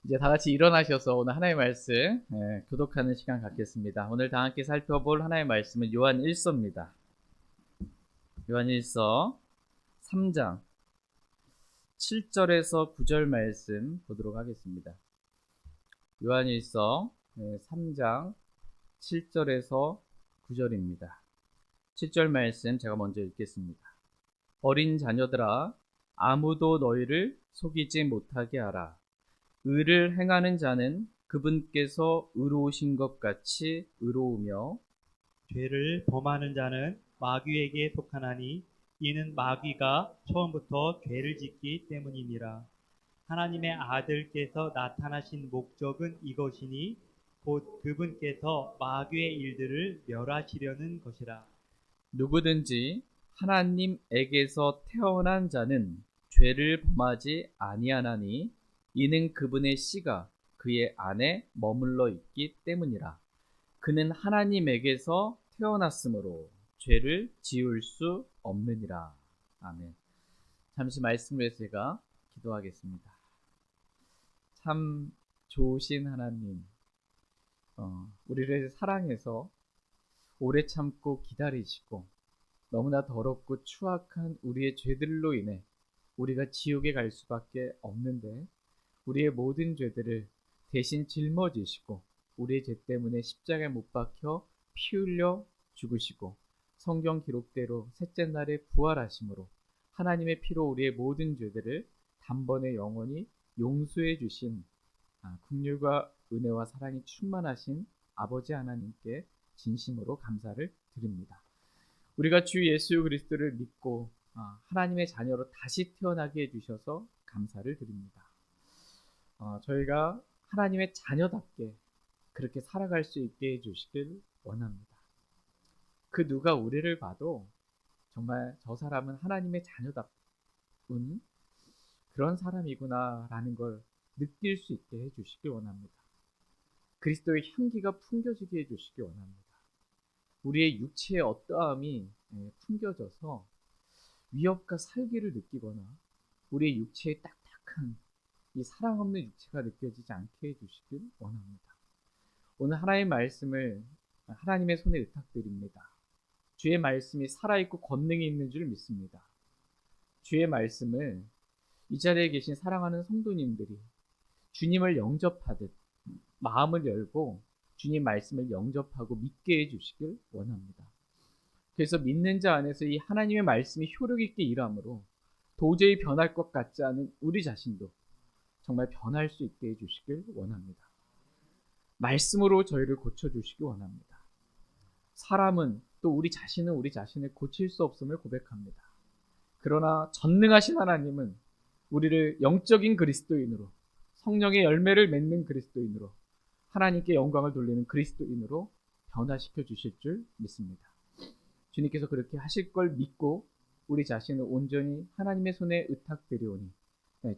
이제 다 같이 일어나셔서 오늘 하나님의 말씀 교독하는 시간 갖겠습니다. 오늘 다 함께 살펴볼 하나님의 말씀은 요한 1서입니다. 요한 1서 3장 7절에서 9절 말씀 보도록 하겠습니다. 요한 1서 3장 7절에서 9절입니다. 7절 말씀 제가 먼저 읽겠습니다. 어린 자녀들아, 아무도 너희를 속이지 못하게 하라. 의를 행하는 자는 그분께서 의로우신 것 같이 의로우며, 죄를 범하는 자는 마귀에게 속하나니 이는 마귀가 처음부터 죄를 짓기 때문이니라. 하나님의 아들께서 나타나신 목적은 이것이니 곧 그분께서 마귀의 일들을 멸하시려는 것이라. 누구든지 하나님에게서 태어난 자는 죄를 범하지 아니하나니 이는 그분의 씨가 그의 안에 머물러 있기 때문이라. 그는 하나님에게서 태어났으므로 죄를 지을 수 없느니라. 아멘. 잠시 말씀을 위해서 제가 기도하겠습니다. 참 좋으신 하나님, 우리를 사랑해서 오래 참고 기다리시고 너무나 더럽고 추악한 우리의 죄들로 인해 우리가 지옥에 갈 수밖에 없는데, 우리의 모든 죄들을 대신 짊어지시고 우리의 죄 때문에 십자가에 못 박혀 피 흘려 죽으시고 성경 기록대로 셋째 날에 부활하심으로 하나님의 피로 우리의 모든 죄들을 단번에 영원히 용서해 주신 긍휼과 은혜와 사랑이 충만하신 아버지 하나님께 진심으로 감사를 드립니다. 우리가 주 예수 그리스도를 믿고 하나님의 자녀로 다시 태어나게 해주셔서 감사를 드립니다. 저희가 하나님의 자녀답게 그렇게 살아갈 수 있게 해주시길 원합니다. 그 누가 우리를 봐도 정말 저 사람은 하나님의 자녀답은 그런 사람이구나 라는 걸 느낄 수 있게 해주시길 원합니다. 그리스도의 향기가 풍겨지게 해주시길 원합니다. 우리의 육체의 어떠함이 풍겨져서 위협과 살기를 느끼거나 우리의 육체의 딱딱한 이 사랑 없는 육체가 느껴지지 않게 해주시길 원합니다. 오늘 하나님의 말씀을 하나님의 손에 의탁드립니다. 주의 말씀이 살아있고 권능이 있는 줄 믿습니다. 주의 말씀을 이 자리에 계신 사랑하는 성도님들이 주님을 영접하듯 마음을 열고 주님 말씀을 영접하고 믿게 해주시길 원합니다. 그래서 믿는 자 안에서 이 하나님의 말씀이 효력 있게 일함으로 도저히 변할 것 같지 않은 우리 자신도 정말 변할 수 있게 해주시길 원합니다. 말씀으로 저희를 고쳐주시기 원합니다. 사람은 또 우리 자신은 우리 자신을 고칠 수 없음을 고백합니다. 그러나 전능하신 하나님은 우리를 영적인 그리스도인으로, 성령의 열매를 맺는 그리스도인으로, 하나님께 영광을 돌리는 그리스도인으로 변화시켜 주실 줄 믿습니다. 주님께서 그렇게 하실 걸 믿고 우리 자신을 온전히 하나님의 손에 의탁드리오니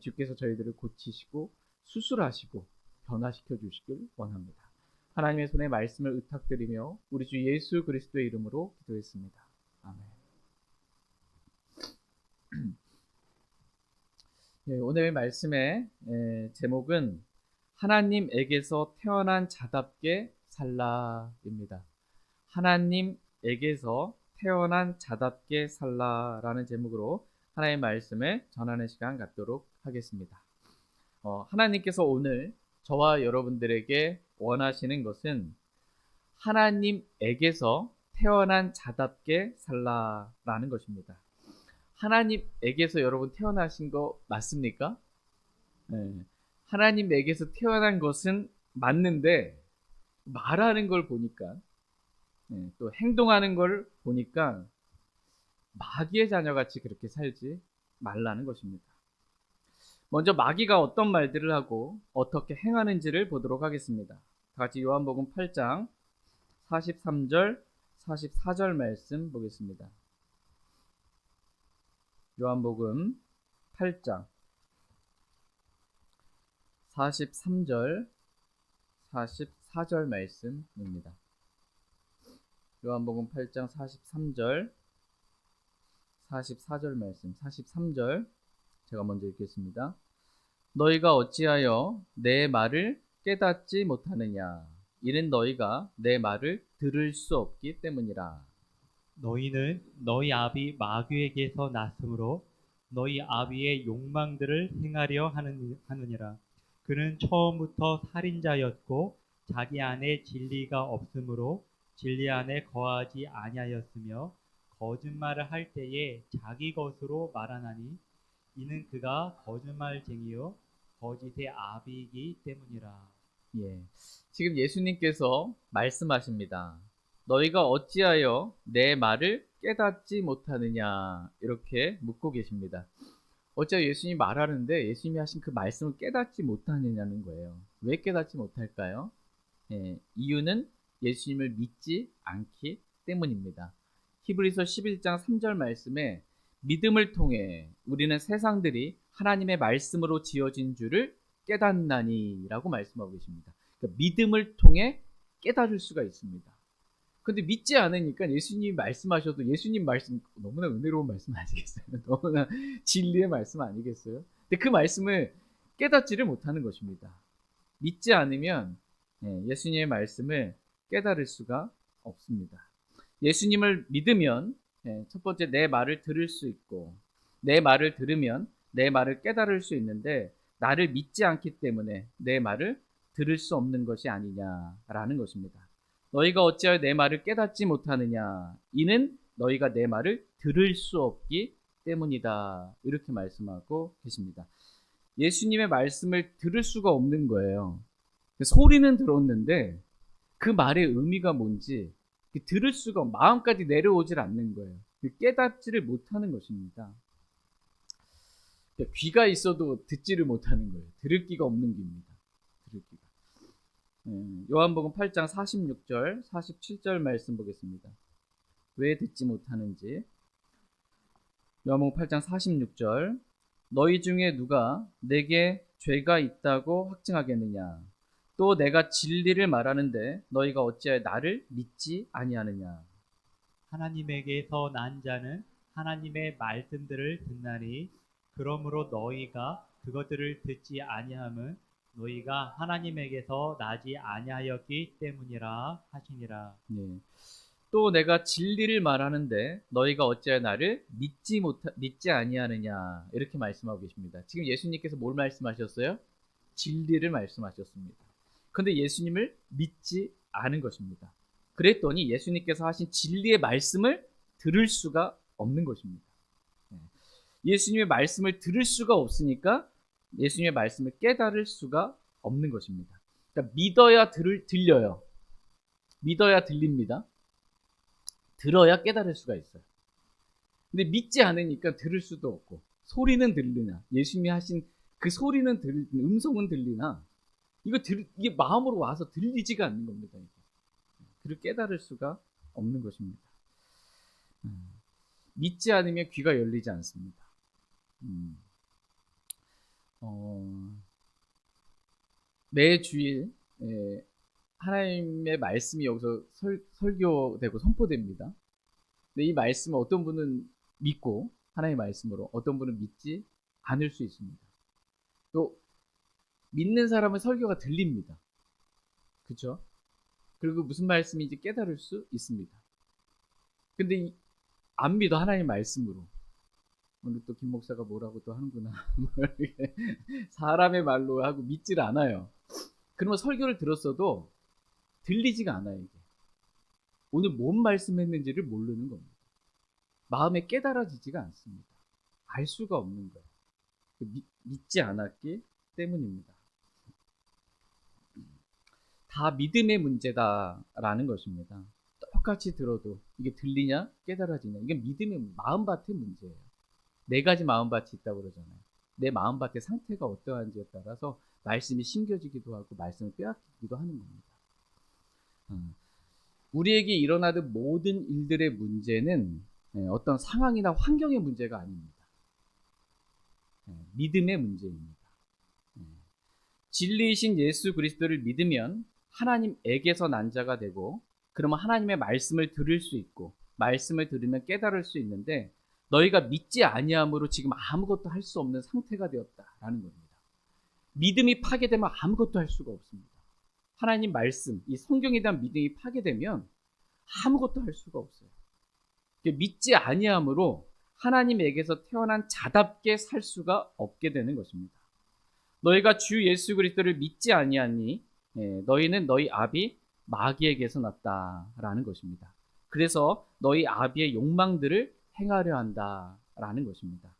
주께서 저희들을 고치시고 수술하시고 변화시켜 주시길 원합니다. 하나님의 손에 말씀을 의탁드리며 우리 주 예수 그리스도의 이름으로 기도했습니다. 아멘. 오늘 말씀의 제목은 하나님에게서 태어난 자답게 살라입니다. 하나님에게서 태어난 자답게 살라라는 제목으로 하나님의 말씀을 전하는 시간 갖도록 하겠습니다. 하나님께서 오늘 저와 여러분들에게 원하시는 것은 하나님에게서 태어난 자답게 살라라는 것입니다. 하나님에게서 여러분 태어나신 거 맞습니까? 네. 하나님에게서 태어난 것은 맞는데 말하는 걸 보니까 또 행동하는 걸 보니까 마귀의 자녀같이 그렇게 살지 말라는 것입니다. 먼저 마귀가 어떤 말들을 하고 어떻게 행하는지를 보도록 하겠습니다. 다 같이 요한복음 8장 43절 44절 말씀 보겠습니다. 요한복음 8장 43절 44절 말씀입니다. 요한복음 8장 43절 44절 말씀, 43절 제가 먼저 읽겠습니다. 너희가 어찌하여 내 말을 깨닫지 못하느냐? 이는 너희가 내 말을 들을 수 없기 때문이라. 너희는 너희 아비 마귀에게서 났으므로 너희 아비의 욕망들을 행하려 하느니라. 그는 처음부터 살인자였고 자기 안에 진리가 없으므로 진리 안에 거하지 아니하였으며 거짓말을 할 때에 자기 것으로 말하나니 이는 그가 거짓말쟁이요 거짓의 아비이기 때문이라. 예. 지금 예수님께서 말씀하십니다. 너희가 어찌하여 내 말을 깨닫지 못하느냐? 이렇게 묻고 계십니다. 어찌하여 예수님이 말하는데 예수님이 하신 그 말씀을 깨닫지 못하느냐는 거예요. 왜 깨닫지 못할까요? 예, 이유는 예수님을 믿지 않기 때문입니다. 히브리서 11장 3절 말씀에 믿음을 통해 우리는 세상들이 하나님의 말씀으로 지어진 줄을 깨닫나니 라고 말씀하고 계십니다. 그러니까 믿음을 통해 깨달을 수가 있습니다. 근데 믿지 않으니까 예수님이 말씀하셔도 예수님 말씀 너무나 은혜로운 말씀 아니겠어요? 너무나 진리의 말씀 아니겠어요? 근데 그 말씀을 깨닫지를 못하는 것입니다. 믿지 않으면 예수님의 말씀을 깨달을 수가 없습니다. 예수님을 믿으면 첫 번째 내 말을 들을 수 있고 내 말을 들으면 내 말을 깨달을 수 있는데 나를 믿지 않기 때문에 내 말을 들을 수 없는 것이 아니냐라는 것입니다. 너희가 어찌하여 내 말을 깨닫지 못하느냐? 이는 너희가 내 말을 들을 수 없기 때문이다. 이렇게 말씀하고 계십니다. 예수님의 말씀을 들을 수가 없는 거예요. 소리는 들었는데 그 말의 의미가 뭔지 들을 수가 마음까지 내려오질 않는 거예요. 깨닫지를 못하는 것입니다. 귀가 있어도 듣지를 못하는 거예요. 들을 귀가 없는 귀입니다. 들을 귀가. 요한복음 8장 46절, 47절 말씀 보겠습니다. 왜 듣지 못하는지. 요한복음 8장 46절. 너희 중에 누가 내게 죄가 있다고 확증하겠느냐? 또 내가 진리를 말하는데 너희가 어찌하여 나를 믿지 아니하느냐? 하나님에게서 난 자는 하나님의 말씀들을 듣나니 그러므로 너희가 그것들을 듣지 아니함은 너희가 하나님에게서 나지 아니하였기 때문이라 하시니라. 네. 또 내가 진리를 말하는데 너희가 어찌하여 나를 믿지 아니하느냐? 이렇게 말씀하고 계십니다. 지금 예수님께서 뭘 말씀하셨어요? 진리를 말씀하셨습니다. 그런데 예수님을 믿지 않은 것입니다. 그랬더니 예수님께서 하신 진리의 말씀을 들을 수가 없는 것입니다. 예수님의 말씀을 들을 수가 없으니까 예수님의 말씀을 깨달을 수가 없는 것입니다. 그러니까 믿어야 들려요. 믿어야 들립니다. 들어야 깨달을 수가 있어요. 근데 믿지 않으니까 들을 수도 없고 소리는 들리나 예수님이 하신 그 소리는 음성은 들리나 이게 마음으로 와서 들리지가 않는 겁니다. 그를 깨달을 수가 없는 것입니다. 믿지 않으면 귀가 열리지 않습니다. 매 주일 하나님의 말씀이 여기서 설교되고 선포됩니다. 근데 이 말씀을 어떤 분은 믿고 하나님의 말씀으로 어떤 분은 믿지 않을 수 있습니다. 또 믿는 사람은 설교가 들립니다. 그렇죠? 그리고 무슨 말씀인지 깨달을 수 있습니다. 근데 안 믿어 하나님의 말씀으로. 오늘 또 김 목사가 뭐라고 또 하는구나. 사람의 말로 하고 믿질 않아요. 그러면 설교를 들었어도 들리지가 않아요. 이게. 오늘 뭔 말씀했는지를 모르는 겁니다. 마음에 깨달아지지가 않습니다. 알 수가 없는 거예요. 믿지 않았기 때문입니다. 다 믿음의 문제다라는 것입니다. 똑같이 들어도 이게 들리냐 깨달아지냐 이게 믿음의 마음밭의 문제예요. 네 가지 마음밭이 있다고 그러잖아요. 내 마음밭의 상태가 어떠한지에 따라서 말씀이 심겨지기도 하고 말씀을 빼앗기기도 하는 겁니다. 우리에게 일어나는 모든 일들의 문제는 어떤 상황이나 환경의 문제가 아닙니다. 믿음의 문제입니다. 진리이신 예수 그리스도를 믿으면 하나님에게서 난 자가 되고 그러면 하나님의 말씀을 들을 수 있고 말씀을 들으면 깨달을 수 있는데 너희가 믿지 아니함으로 지금 아무것도 할 수 없는 상태가 되었다라는 겁니다. 믿음이 파괴되면 아무것도 할 수가 없습니다. 하나님 말씀, 이 성경에 대한 믿음이 파괴되면 아무것도 할 수가 없어요. 믿지 아니함으로 하나님에게서 태어난 자답게 살 수가 없게 되는 것입니다. 너희가 주 예수 그리스도를 믿지 아니하니 너희는 너희 아비 마귀에게서 났다라는 것입니다. 그래서 너희 아비의 욕망들을 행하려 한다라는 것입니다.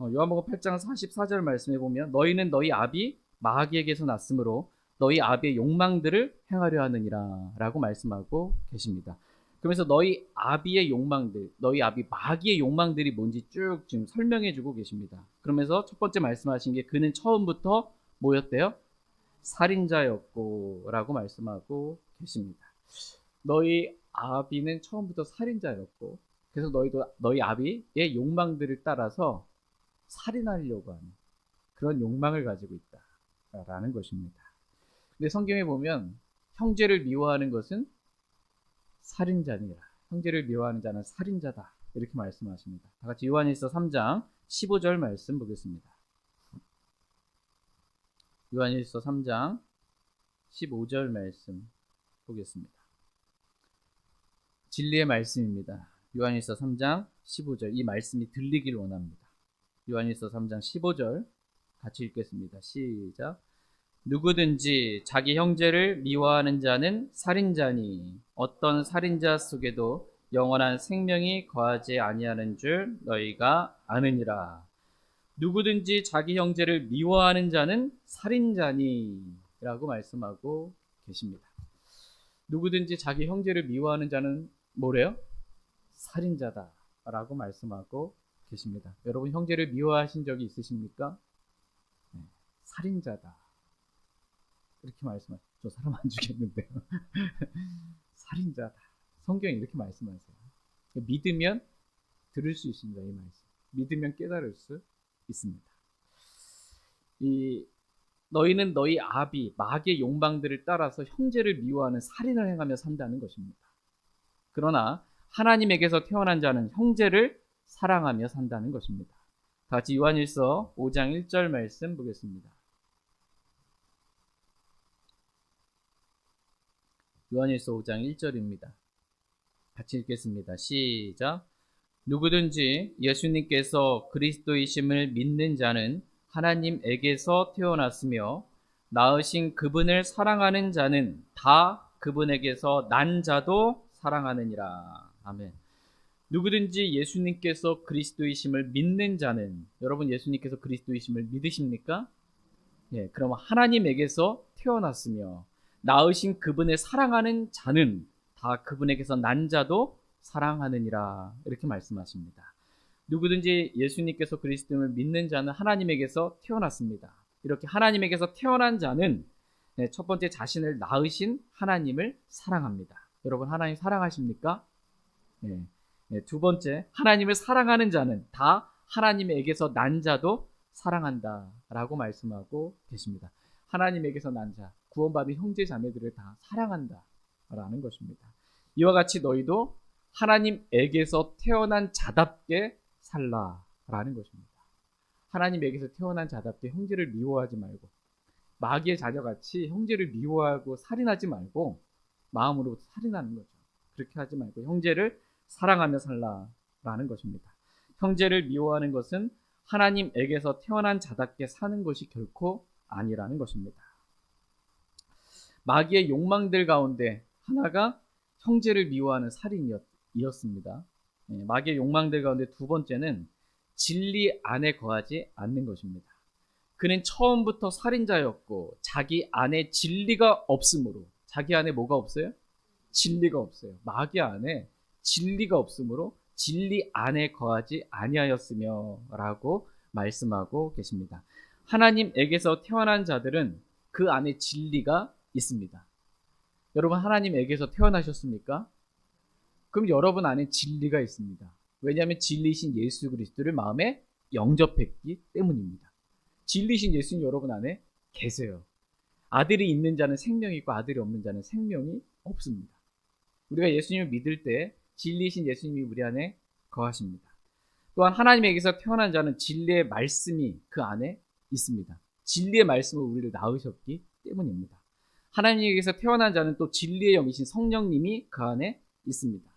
요한복음 8장 44절 말씀에 보면 너희는 너희 아비 마귀에게서 났으므로 너희 아비의 욕망들을 행하려 하느니라 라고 말씀하고 계십니다. 그러면서 너희 아비의 욕망들, 너희 아비 마귀의 욕망들이 뭔지 쭉 지금 설명해 주고 계십니다. 그러면서 첫 번째 말씀하신 게 그는 처음부터 뭐였대요? 살인자였고 라고 말씀하고 계십니다. 너희 아비는 처음부터 살인자였고 그래서 너희도 너희 아비의 욕망들을 따라서 살인하려고 하는 그런 욕망을 가지고 있다라는 것입니다. 근데 성경에 보면 형제를 미워하는 것은 살인자니라. 형제를 미워하는 자는 살인자다. 이렇게 말씀하십니다. 다 같이 요한일서 3장 15절 말씀 보겠습니다. 요한일서 3장 15절 말씀 보겠습니다. 진리의 말씀입니다. 요한일서 3장 15절 이 말씀이 들리길 원합니다. 요한일서 3장 15절 같이 읽겠습니다. 시작. 누구든지 자기 형제를 미워하는 자는 살인자니 어떤 살인자 속에도 영원한 생명이 거하지 아니하는 줄 너희가 아느니라. 누구든지 자기 형제를 미워하는 자는 살인자니 라고 말씀하고 계십니다. 누구든지 자기 형제를 미워하는 자는 뭐래요? 살인자다 라고 말씀하고 계십니다. 여러분 형제를 미워하신 적이 있으십니까? 네, 살인자다 이렇게 말씀하세요. 저 사람 안 죽였는데요. 살인자다. 성경이 이렇게 말씀하세요. 믿으면 들을 수 있습니다. 이 말씀. 믿으면 깨달을 수 있습니다. 너희는 너희 아비 마귀의 욕망들을 따라서 형제를 미워하는 살인을 행하며 산다는 것입니다. 그러나 하나님에게서 태어난 자는 형제를 사랑하며 산다는 것입니다. 다 같이 요한일서 5장 1절 말씀 보겠습니다. 요한일서 5장 1절입니다. 같이 읽겠습니다. 시작. 누구든지 예수님께서 그리스도이심을 믿는 자는 하나님에게서 태어났으며 낳으신 그분을 사랑하는 자는 다 그분에게서 난 자도 사랑하느니라. 아멘. 누구든지 예수님께서 그리스도이심을 믿는 자는, 여러분 예수님께서 그리스도이심을 믿으십니까? 예, 그럼 하나님에게서 태어났으며 낳으신 그분을 사랑하는 자는 다 그분에게서 난 자도 사랑하느니라. 이렇게 말씀하십니다. 누구든지 예수님께서 그리스도를 믿는 자는 하나님에게서 태어났습니다. 이렇게 하나님에게서 태어난 자는 첫 번째 자신을 낳으신 하나님을 사랑합니다. 여러분 하나님 사랑하십니까? 두 번째 하나님을 사랑하는 자는 다 하나님에게서 난 자도 사랑한다 라고 말씀하고 계십니다. 하나님에게서 난 자, 구원받은 형제 자매들을 다 사랑한다 라는 것입니다. 이와 같이 너희도 하나님에게서 태어난 자답게 살라라는 것입니다. 하나님에게서 태어난 자답게 형제를 미워하지 말고 마귀의 자녀같이 형제를 미워하고 살인하지 말고 마음으로 살인하는 거죠. 그렇게 하지 말고 형제를 사랑하며 살라라는 것입니다. 형제를 미워하는 것은 하나님에게서 태어난 자답게 사는 것이 결코 아니라는 것입니다. 마귀의 욕망들 가운데 하나가 형제를 미워하는 살인이었습니다. 마귀의 욕망들 가운데 두 번째는 진리 안에 거하지 않는 것입니다. 그는 처음부터 살인자였고 자기 안에 진리가 없으므로, 자기 안에 뭐가 없어요? 진리가 없어요. 마귀 안에 진리가 없으므로 진리 안에 거하지 아니하였으며 라고 말씀하고 계십니다. 하나님에게서 태어난 자들은 그 안에 진리가 있습니다. 여러분 하나님에게서 태어나셨습니까? 그럼 여러분 안에 진리가 있습니다. 왜냐하면 진리신 예수 그리스도를 마음에 영접했기 때문입니다. 진리신 예수님 여러분 안에 계세요. 아들이 있는 자는 생명이 있고 아들이 없는 자는 생명이 없습니다. 우리가 예수님을 믿을 때 진리신 예수님이 우리 안에 거하십니다. 또한 하나님에게서 태어난 자는 진리의 말씀이 그 안에 있습니다. 진리의 말씀을 우리를 낳으셨기 때문입니다. 하나님에게서 태어난 자는 또 진리의 영이신 성령님이 그 안에 있습니다.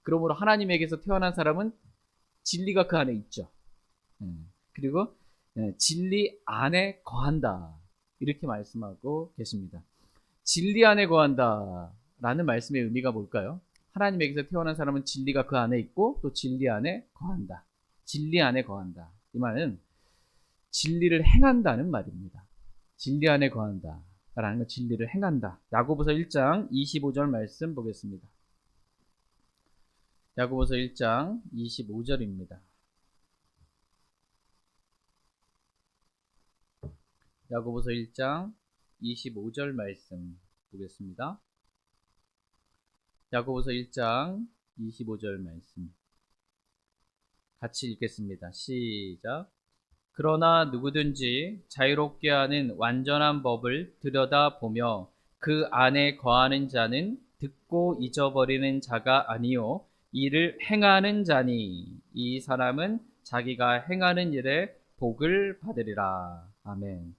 그러므로 하나님에게서 태어난 사람은 진리가 그 안에 있죠. 그리고 진리 안에 거한다. 이렇게 말씀하고 계십니다. 진리 안에 거한다 라는 말씀의 의미가 뭘까요? 하나님에게서 태어난 사람은 진리가 그 안에 있고 또 진리 안에 거한다. 진리 안에 거한다. 이 말은 진리를 행한다는 말입니다. 진리 안에 거한다 라는 건 진리를 행한다. 야고보서 1장 25절 말씀 보겠습니다. 야고보서 1장 25절입니다. 야고보서 1장 25절 말씀 보겠습니다. 야고보서 1장 25절 말씀 같이 읽겠습니다. 시작. 그러나 누구든지 자유롭게 하는 완전한 법을 들여다보며 그 안에 거하는 자는 듣고 잊어버리는 자가 아니요 이를 행하는 자니 이 사람은 자기가 행하는 일에 복을 받으리라. 아멘.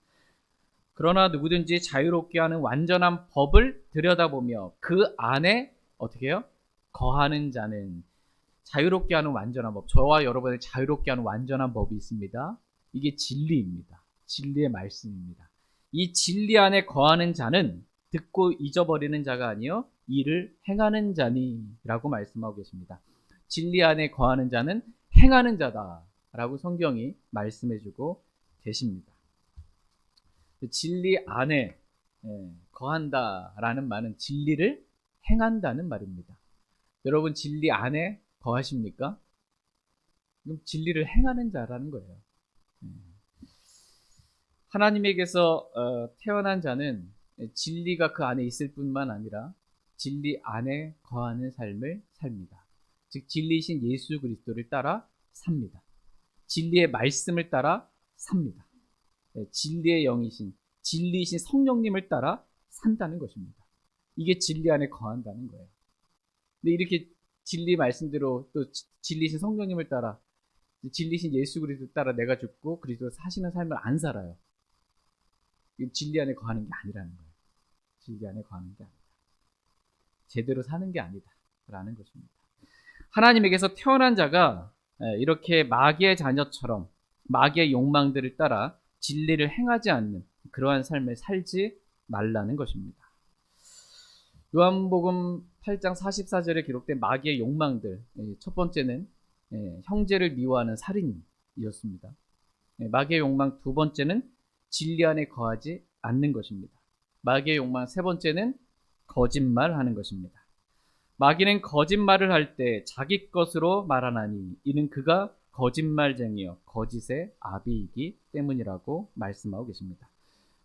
그러나 누구든지 자유롭게 하는 완전한 법을 들여다보며 그 안에 어떻게 해요? 거하는 자는 자유롭게 하는 완전한 법. 저와 여러분을 자유롭게 하는 완전한 법이 있습니다. 이게 진리입니다. 진리의 말씀입니다. 이 진리 안에 거하는 자는 듣고 잊어버리는 자가 아니요 이를 행하는 자니 라고 말씀하고 계십니다. 진리 안에 거하는 자는 행하는 자다 라고 성경이 말씀해주고 계십니다. 진리 안에 거한다라는 말은 진리를 행한다는 말입니다. 여러분 진리 안에 거하십니까? 그럼 진리를 행하는 자라는 거예요. 하나님에게서 태어난 자는 진리가 그 안에 있을 뿐만 아니라 진리 안에 거하는 삶을 삽니다. 즉 진리이신 예수 그리스도를 따라 삽니다. 진리의 말씀을 따라 삽니다. 진리의 영이신 진리이신 성령님을 따라 산다는 것입니다. 이게 진리 안에 거한다는 거예요. 근데 이렇게 진리 말씀대로 또 진리이신 성령님을 따라 진리이신 예수 그리스도를 따라 내가 죽고 그리스도 사시는 삶을 안 살아요. 이게 진리 안에 거하는 게 아니라는 거예요. 진리 안에 거하는 게 아니다. 제대로 사는 게 아니다 라는 것입니다. 하나님에게서 태어난 자가 이렇게 마귀의 자녀처럼 마귀의 욕망들을 따라 진리를 행하지 않는 그러한 삶을 살지 말라는 것입니다. 요한복음 8장 44절에 기록된 마귀의 욕망들, 첫 번째는 형제를 미워하는 살인이었습니다. 마귀의 욕망 두 번째는 진리 안에 거하지 않는 것입니다. 마귀의 욕망 세 번째는 거짓말하는 것입니다. 마귀는 거짓말을 할 때 자기 것으로 말하나니 이는 그가 거짓말쟁이여 거짓의 아비이기 때문이라고 말씀하고 계십니다.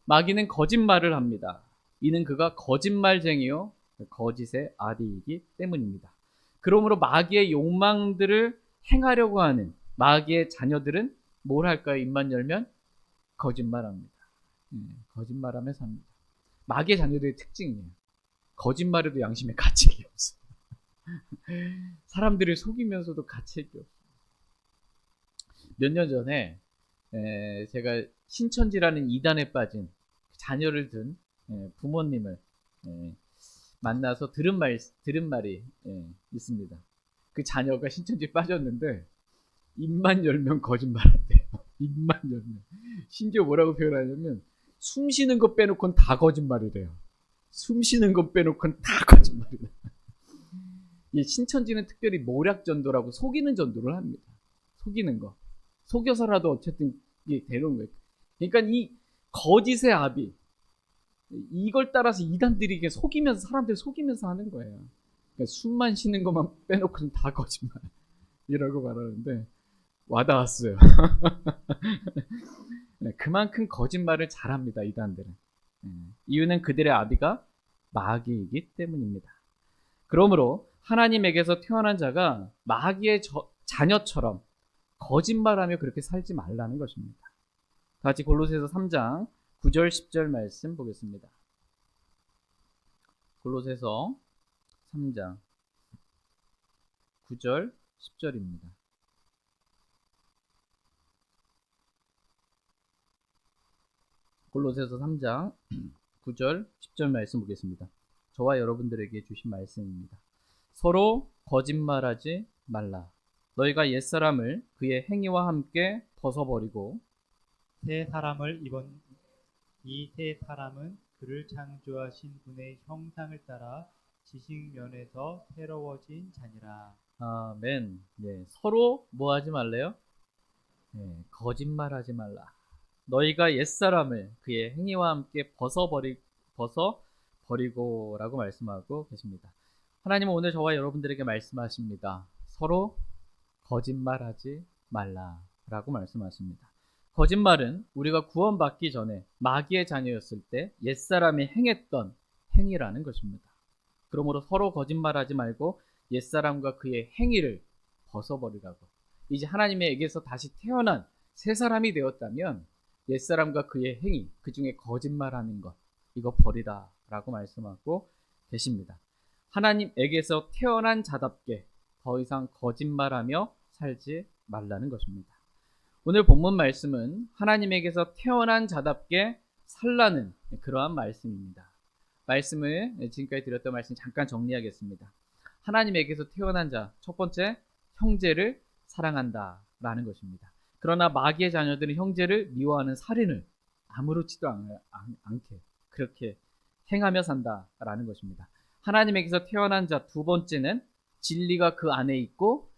마귀는 거짓말을 합니다. 이는 그가 거짓말쟁이요 거짓의 아비이기 때문입니다. 그러므로 마귀의 욕망들을 행하려고 하는 마귀의 자녀들은 뭘 할까요? 입만 열면 거짓말합니다. 거짓말하며 삽니다. 마귀의 자녀들의 특징이에요. 거짓말에도 양심에 가책이 없어요. 사람들을 속이면서도 가책이 없어요. 몇 년 전에 제가 신천지라는 이단에 빠진 자녀를 둔 부모님을 만나서 들은 말이 있습니다. 그 자녀가 신천지에 빠졌는데 입만 열면 거짓말한대요. 입만 열면. 심지어 뭐라고 표현하냐면 숨 쉬는 것 빼놓고는 다 거짓말이래요. 숨 쉬는 것 빼놓고는 다 거짓말이래요. 이 신천지는 특별히 모략전도라고 속이는 전도를 합니다. 속이는 거. 속여서라도 어쨌든 이게 되는 거예요. 그러니까 이 거짓의 아비, 이걸 따라서 이단들이 이게 속이면서 사람들 속이면서 하는 거예요. 그러니까 숨만 쉬는 것만 빼놓고는 다 거짓말이라고 말하는데 와닿았어요. 그만큼 거짓말을 잘합니다. 이단들은. 이유는 그들의 아비가 마귀이기 때문입니다. 그러므로 하나님에게서 태어난 자가 마귀의 자녀처럼 거짓말하며 그렇게 살지 말라는 것입니다. 같이 골로새서 3장 9절 10절 말씀 보겠습니다. 골로새서 3장 9절 10절입니다. 골로새서 3장 9절 10절 말씀 보겠습니다. 저와 여러분들에게 주신 말씀입니다. 서로 거짓말하지 말라. 너희가 옛사람을 그의 행위와 함께 벗어버리고 새 사람을 이 새 사람은 그를 창조하신 분의 형상을 따라 지식면에서 새로워진 자니라. 아멘. 네, 서로 뭐 하지 말래요? 네, 거짓말하지 말라. 너희가 옛사람을 그의 행위와 함께 벗어버리고라고 말씀하고 계십니다. 하나님은 오늘 저와 여러분들에게 말씀하십니다. 서로 거짓말하지 말라라고 말씀하십니다. 거짓말은 우리가 구원받기 전에 마귀의 자녀였을 때 옛사람이 행했던 행위라는 것입니다. 그러므로 서로 거짓말하지 말고 옛사람과 그의 행위를 벗어버리라고. 이제 하나님에게서 다시 태어난 새 사람이 되었다면 옛사람과 그의 행위, 그 중에 거짓말하는 것, 이거 버리라라고 말씀하고 계십니다. 하나님에게서 태어난 자답게 더 이상 거짓말하며 살지 말라는 것입니다. 오늘 본문 말씀은 하나님에게서 태어난 자답게 살라는 그러한 말씀입니다. 말씀을 지금까지 드렸던 말씀 잠깐 정리하겠습니다. 하나님에게서 태어난 자, 첫 번째 형제를 사랑한다라는 것입니다. 그러나 마귀의 자녀들은 형제를 미워하는 살인을 아무렇지도 않게 그렇게 행하며 산다라는 것입니다. 하나님에게서 태어난 자 두 번째는 진리가 그 안에 있고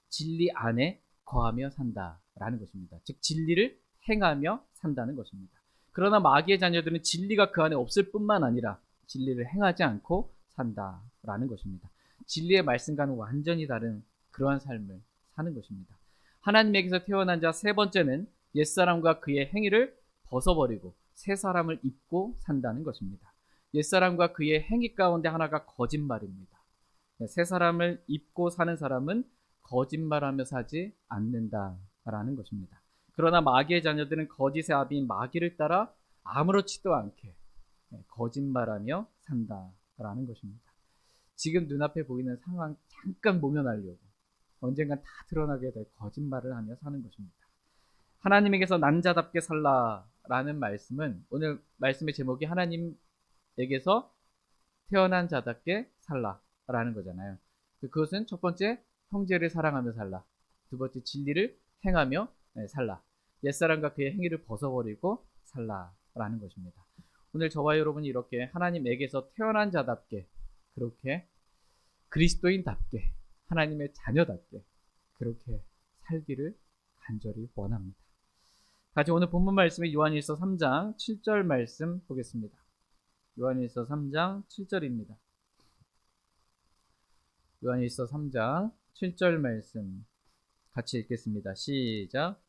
진리 안에 거하며 산다라는 것입니다. 즉 진리를 행하며 산다는 것입니다. 그러나 마귀의 자녀들은 진리가 그 안에 없을 뿐만 아니라 진리를 행하지 않고 산다라는 것입니다. 진리의 말씀과는 완전히 다른 그러한 삶을 사는 것입니다. 하나님에게서 태어난 자 세 번째는 옛사람과 그의 행위를 벗어버리고 새 사람을 입고 산다는 것입니다. 옛사람과 그의 행위 가운데 하나가 거짓말입니다. 새 사람을 입고 사는 사람은 거짓말하며 사지 않는다라는 것입니다. 그러나 마귀의 자녀들은 거짓의 아비인 마귀를 따라 아무렇지도 않게 거짓말하며 산다라는 것입니다. 지금 눈앞에 보이는 상황 잠깐 모면하려고 언젠간 다 드러나게 될 거짓말을 하며 사는 것입니다. 하나님에게서 난 자답게 살라라는 말씀은 오늘 말씀의 제목이 하나님에게서 태어난 자답게 살라라는 거잖아요. 그것은 첫 번째 형제를 사랑하며 살라, 두 번째 진리를 행하며 살라, 옛사람과 그의 행위를 벗어버리고 살라라는 것입니다. 오늘 저와 여러분이 이렇게 하나님에게서 태어난 자답게 그렇게 그리스도인답게 하나님의 자녀답게 그렇게 살기를 간절히 원합니다. 같이 오늘 본문 말씀이 요한일서 3장 7절 말씀 보겠습니다. 요한일서 3장 7절입니다. 요한일서 3장 7절 말씀 같이 읽겠습니다. 시작.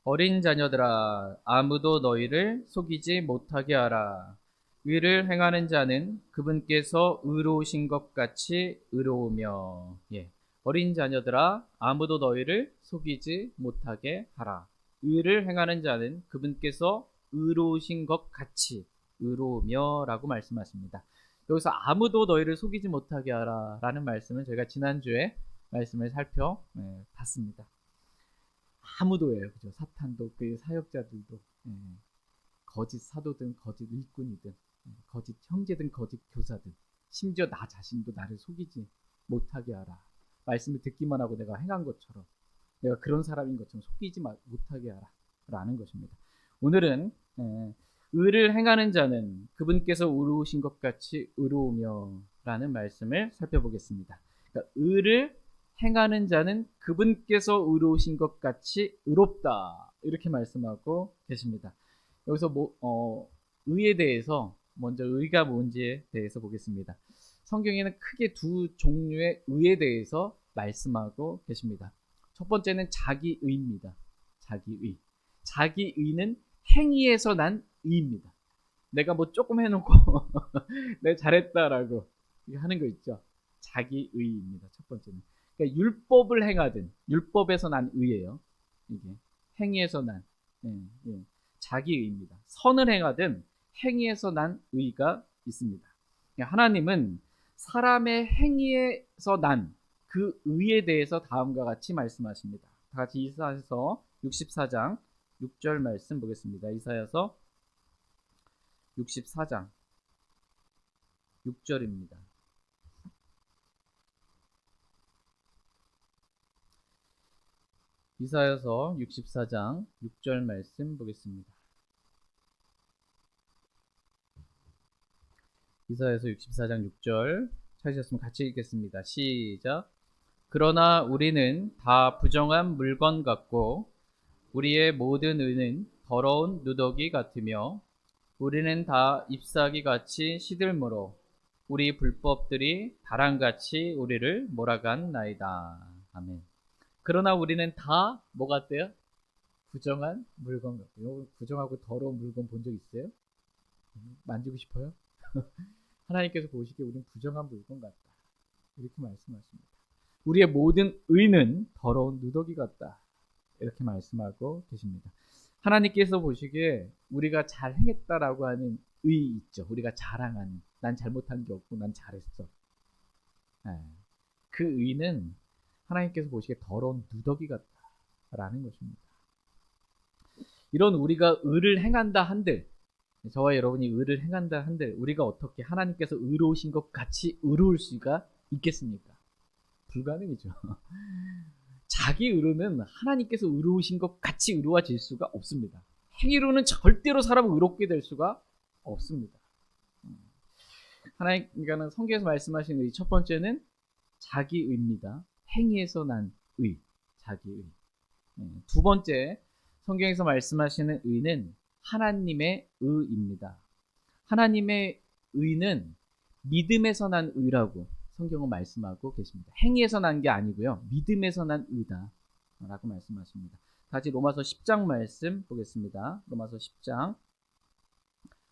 어린 자녀들아 아무도 너희를 속이지 못하게 하라. 의를 행하는 자는 그분께서 의로우신 것 같이 의로우며. 어린 자녀들아 아무도 너희를 속이지 못하게 하라. 의를 행하는 자는 그분께서 의로우신 것 같이 의로우며 라고 말씀하십니다. 여기서 아무도 너희를 속이지 못하게 하라 라는 말씀은 저희가 지난주에 말씀을 살펴봤습니다. 아무도예요. 그죠? 사탄도 그 사역자들도 거짓 사도든 거짓 일꾼이든 거짓 형제든 거짓 교사든 심지어 나 자신도 나를 속이지 못하게 하라. 말씀을 듣기만 하고 내가 행한 것처럼 내가 그런 사람인 것처럼 속이지 못하게 하라 라는 것입니다. 오늘은 의를 행하는 자는 그분께서 의로우신 것 같이 의로우며 라는 말씀을 살펴보겠습니다. 그러니까 의를 행하는 자는 그분께서 의로우신 것 같이 의롭다 이렇게 말씀하고 계십니다. 여기서 의에 대해서 먼저 의가 뭔지에 대해서 보겠습니다. 성경에는 크게 두 종류의 의에 대해서 말씀하고 계십니다. 첫 번째는 자기의입니다. 자기의. 자기의는 행위에서 난 의입니다. 내가 뭐 조금 해놓고 내가 잘했다라고 하는 거 있죠. 자기의입니다. 첫 번째는. 그러니까 율법을 행하든 율법에서 난 의예요. 이게 행위에서 난 자기의입니다. 선을 행하든 행위에서 난 의가 있습니다. 그러니까 하나님은 사람의 행위에서 난 그 의에 대해서 다음과 같이 말씀하십니다. 다 같이 이사야서 64장 6절 말씀 보겠습니다. 이사야서 64장 6절입니다. 이사야서 64장 6절 말씀 보겠습니다. 이사야서 64장 6절 찾으셨으면 같이 읽겠습니다. 시작. 그러나 우리는 다 부정한 물건 같고 우리의 모든 의는 더러운 누더기 같으며 우리는 다 잎사귀 같이 시들므로 우리 불법들이 바람같이 우리를 몰아간나이다. 아멘. 그러나 우리는 다 뭐 같대요? 부정한 물건 같아요. 부정하고 더러운 물건 본 적 있어요? 만지고 싶어요? 하나님께서 보시기에 우리는 부정한 물건 같다. 이렇게 말씀하십니다. 우리의 모든 의는 더러운 누더기 같다. 이렇게 말씀하고 계십니다. 하나님께서 보시기에 우리가 잘 행했다라고 하는 의 있죠. 우리가 자랑하는, 난 잘못한 게 없고 난 잘했어. 그 의는 하나님께서 보시기에 더러운 누더기 같다라는 것입니다. 이런 우리가 의를 행한다 한들, 저와 여러분이 의를 행한다 한들 우리가 어떻게 하나님께서 의로우신 것 같이 의로울 수가 있겠습니까? 불가능이죠. 자기 의로는 하나님께서 의로우신 것 같이 의로워질 수가 없습니다. 행위로는 절대로 사람을 의롭게 될 수가 없습니다. 하나님께서는 성경에서 말씀하시는 의 첫 번째는 자기의입니다. 행위에서 난 의, 자기의. 두 번째, 성경에서 말씀하시는 의는 하나님의 의입니다. 하나님의 의는 믿음에서 난 의라고 성경은 말씀하고 계십니다. 행위에서 난 게 아니고요. 믿음에서 난 의다 라고 말씀하십니다. 다시 로마서 10장 말씀 보겠습니다. 로마서 10장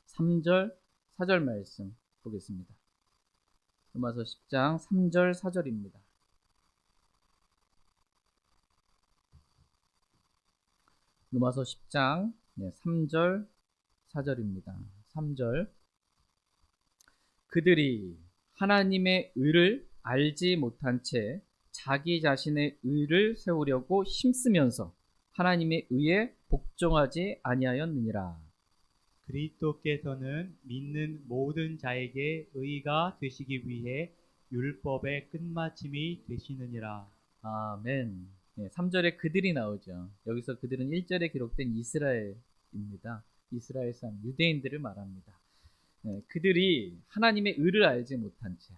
3절 4절 말씀 보겠습니다. 로마서 10장 3절 4절입니다. 로마서 10장 3절 4절입니다. 3절. 그들이 하나님의 의를 알지 못한 채 자기 자신의 의를 세우려고 힘쓰면서 하나님의 의에 복종하지 아니하였느니라. 그리스도께서는 믿는 모든 자에게 의가 되시기 위해 율법의 끝마침이 되시느니라. 아멘. 3절에 그들이 나오죠. 여기서 그들은 1절에 기록된 이스라엘입니다. 이스라엘 사람, 유대인들을 말합니다. 그들이 하나님의 의를 알지 못한 채,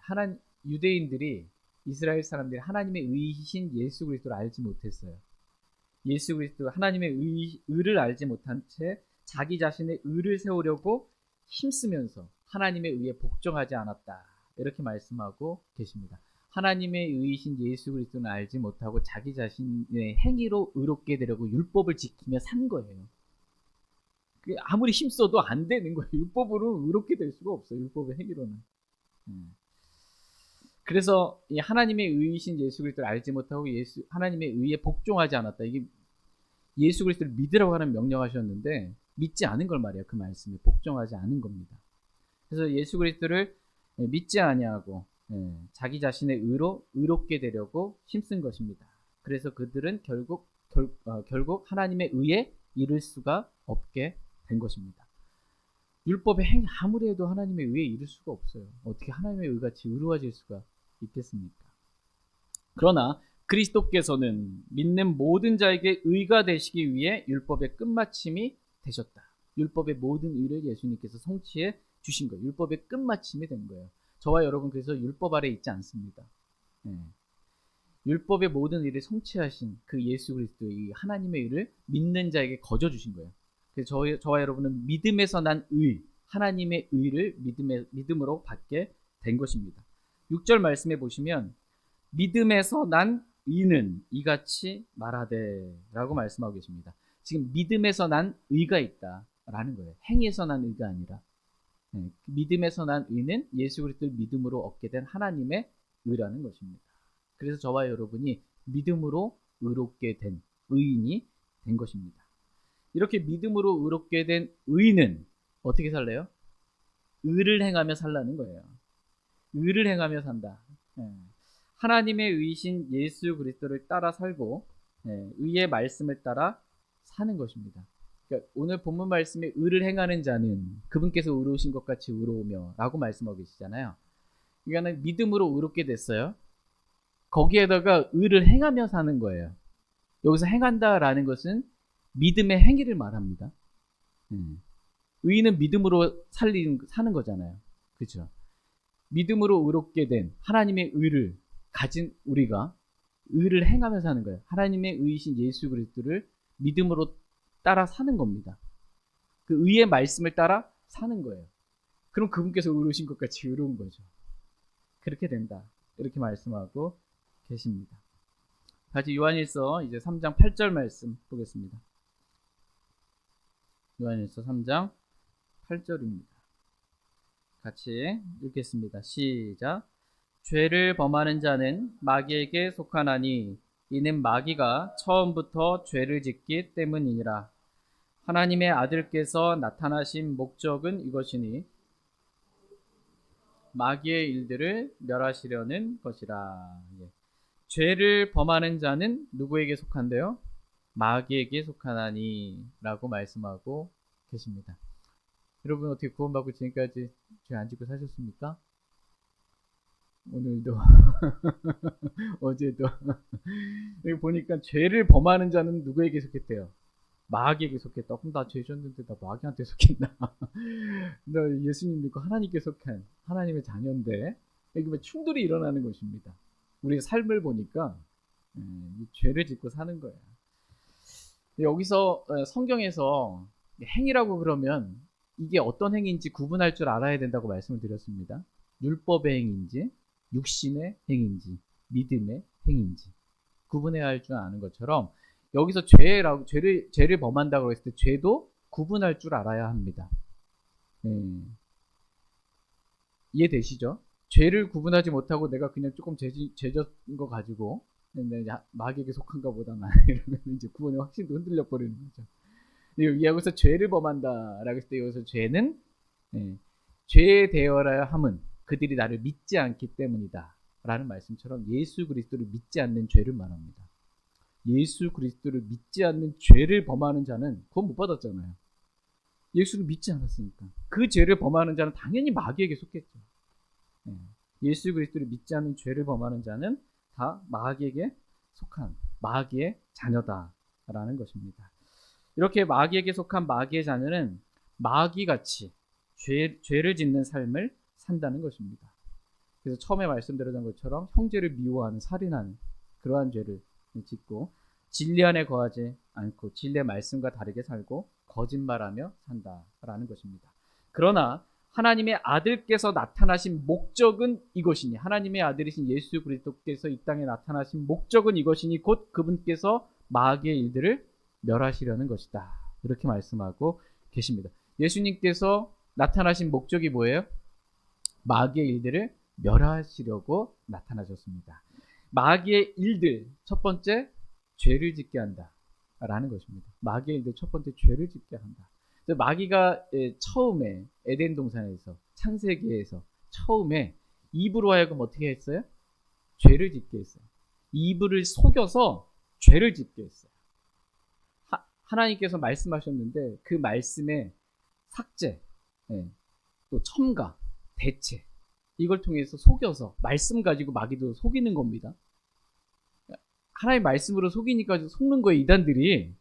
유대인들이, 이스라엘 사람들이 하나님의 의이신 예수 그리스도를 알지 못했어요. 예수 그리스도 하나님의 의를 알지 못한 채 자기 자신의 의를 세우려고 힘쓰면서 하나님의 의에 복종하지 않았다. 이렇게 말씀하고 계십니다. 하나님의 의이신 예수 그리스도는 알지 못하고 자기 자신의 행위로 의롭게 되려고 율법을 지키며 산 거예요. 아무리 힘써도 안 되는 거예요. 율법으로 의롭게 될 수가 없어요. 율법의 행위로는. 그래서 이 하나님의 의이신 예수 그리스도를 알지 못하고 하나님의 의에 복종하지 않았다. 이게 예수 그리스도를 믿으라고 하는 명령하셨는데 믿지 않은 걸 말이에요. 그 말씀에 복종하지 않은 겁니다. 그래서 예수 그리스도를 믿지 아니하고 자기 자신의 의로 의롭게 되려고 힘쓴 것입니다. 그래서 그들은 결국 하나님의 의에 이를 수가 없게 된 것입니다. 율법의 행위 아무리 해도 하나님의 의에 이를 수가 없어요. 어떻게 하나님의 의같이 의로워질 수가 있겠습니까? 그러나 그리스도께서는 믿는 모든 자에게 의가 되시기 위해 율법의 끝마침이 되셨다. 율법의 모든 의를 예수님께서 성취해 주신 거예요. 율법의 끝마침이 된 거예요. 저와 여러분 그래서 율법 아래 있지 않습니다. 율법의 모든 의를 성취하신 그 예수 그리스도의 하나님의 의를 믿는 자에게 거저 주신 거예요. 그래서 저와 여러분은 믿음에서 난 의, 하나님의 의를 믿음으로 받게 된 것입니다. 6절 말씀해 보시면 믿음에서 난 의는 이같이 말하되 라고 말씀하고 계십니다. 지금 믿음에서 난 의가 있다라는 거예요. 행위에서 난 의가 아니라 믿음에서 난 의는 예수 그리스도를 믿음으로 얻게 된 하나님의 의라는 것입니다. 그래서 저와 여러분이 믿음으로 의롭게 된 의인이 된 것입니다. 이렇게 믿음으로 의롭게 된 의인은 어떻게 살래요? 의를 행하며 살라는 거예요. 의를 행하며 산다. 하나님의 의이신 예수 그리스도를 따라 살고 의의 말씀을 따라 사는 것입니다. 그러니까 오늘 본문 말씀에 의를 행하는 자는 그분께서 의로우신 것 같이 의로우며 라고 말씀하고 계시잖아요. 그러니까 믿음으로 의롭게 됐어요. 거기에다가 의를 행하며 사는 거예요. 여기서 행한다라는 것은 믿음의 행위를 말합니다. 의는 믿음으로 사는 거잖아요. 그렇죠? 믿음으로 의롭게 된 하나님의 의를 가진 우리가 의를 행하며 사는 거예요. 하나님의 의이신 예수 그리스도를 믿음으로 따라 사는 겁니다. 그 의의 말씀을 따라 사는 거예요. 그럼 그분께서 의로우신 것 같이 의로운 거죠. 그렇게 된다. 이렇게 말씀하고 계십니다. 다시 요한일서 이제 3장 8절 말씀 보겠습니다. 요한일서 3장 8절입니다. 같이 읽겠습니다. 시작. 죄를 범하는 자는 마귀에게 속하나니 이는 마귀가 처음부터 죄를 짓기 때문이니라. 하나님의 아들께서 나타나신 목적은 이것이니 마귀의 일들을 멸하시려는 것이라. 죄를 범하는 자는 누구에게 속한대요? 마귀에게 속하나니 라고 말씀하고 계십니다. 여러분 어떻게 구원받고 지금까지 죄 안 짓고 사셨습니까? 오늘도 어제도 여기 보니까 죄를 범하는 자는 누구에게 속했대요? 마귀에게 속했다. 그럼 나 죄 졌는데 나 마귀한테 속했나? 나 예수님 믿고 하나님께 속한 하나님의 자녀인데 여기 뭐 충돌이 일어나는 것입니다. 우리의 삶을 보니까 죄를 짓고 사는 거예요. 여기서 성경에서 행위라고 그러면 이게 어떤 행위인지 구분할 줄 알아야 된다고 말씀을 드렸습니다. 율법의 행위인지 육신의 행위인지 믿음의 행위인지 구분해야 할 줄 아는 것처럼 여기서 죄를 범한다고 했을 때 죄도 구분할 줄 알아야 합니다. 이해되시죠? 죄를 구분하지 못하고 내가 그냥 조금 죄졌은 거 가지고 마귀에게 속한가 보다 나 이러면 이제 구원의 확신도 흔들려 버리는 거죠. 여기서 죄를 범한다라고 했을 때 여기서 죄는 죄에 대하여야 함은 그들이 나를 믿지 않기 때문이다 라는 말씀처럼 예수 그리스도를 믿지 않는 죄를 말합니다. 예수 그리스도를 믿지 않는 죄를 범하는 자는 구원 못 받았잖아요. 예수를 믿지 않았으니까. 그 죄를 범하는 자는 당연히 마귀에게 속했죠. 예수 그리스도를 믿지 않는 죄를 범하는 자는 다 마귀에게 속한 마귀의 자녀다라는 것입니다. 이렇게 마귀에게 속한 마귀의 자녀는 마귀같이 죄를 짓는 삶을 산다는 것입니다. 그래서 처음에 말씀드렸던 것처럼 형제를 미워하는 살인하는 그러한 죄를 짓고 진리 안에 거하지 않고 진리의 말씀과 다르게 살고 거짓말하며 산다라는 것입니다. 그러나 하나님의 아들께서 나타나신 목적은 이것이니 하나님의 아들이신 예수 그리스도께서 이 땅에 나타나신 목적은 이것이니 곧 그분께서 마귀의 일들을 멸하시려는 것이다. 이렇게 말씀하고 계십니다. 예수님께서 나타나신 목적이 뭐예요? 마귀의 일들을 멸하시려고 나타나셨습니다. 마귀의 일들 첫 번째 죄를 짓게 한다 라는 것입니다. 마귀의 일들 첫 번째 죄를 짓게 한다. 마귀가 처음에 에덴 동산에서 창세기에서 처음에 이브로 하여금 어떻게 했어요? 죄를 짓게 했어요. 이브를 속여서 죄를 짓게 했어요. 하나님께서 말씀하셨는데 그 말씀의 삭제, 또 첨가, 대체 이걸 통해서 속여서 말씀 가지고 마귀도 속이는 겁니다. 하나님 말씀으로 속이니까 속는 거예요. 이단들이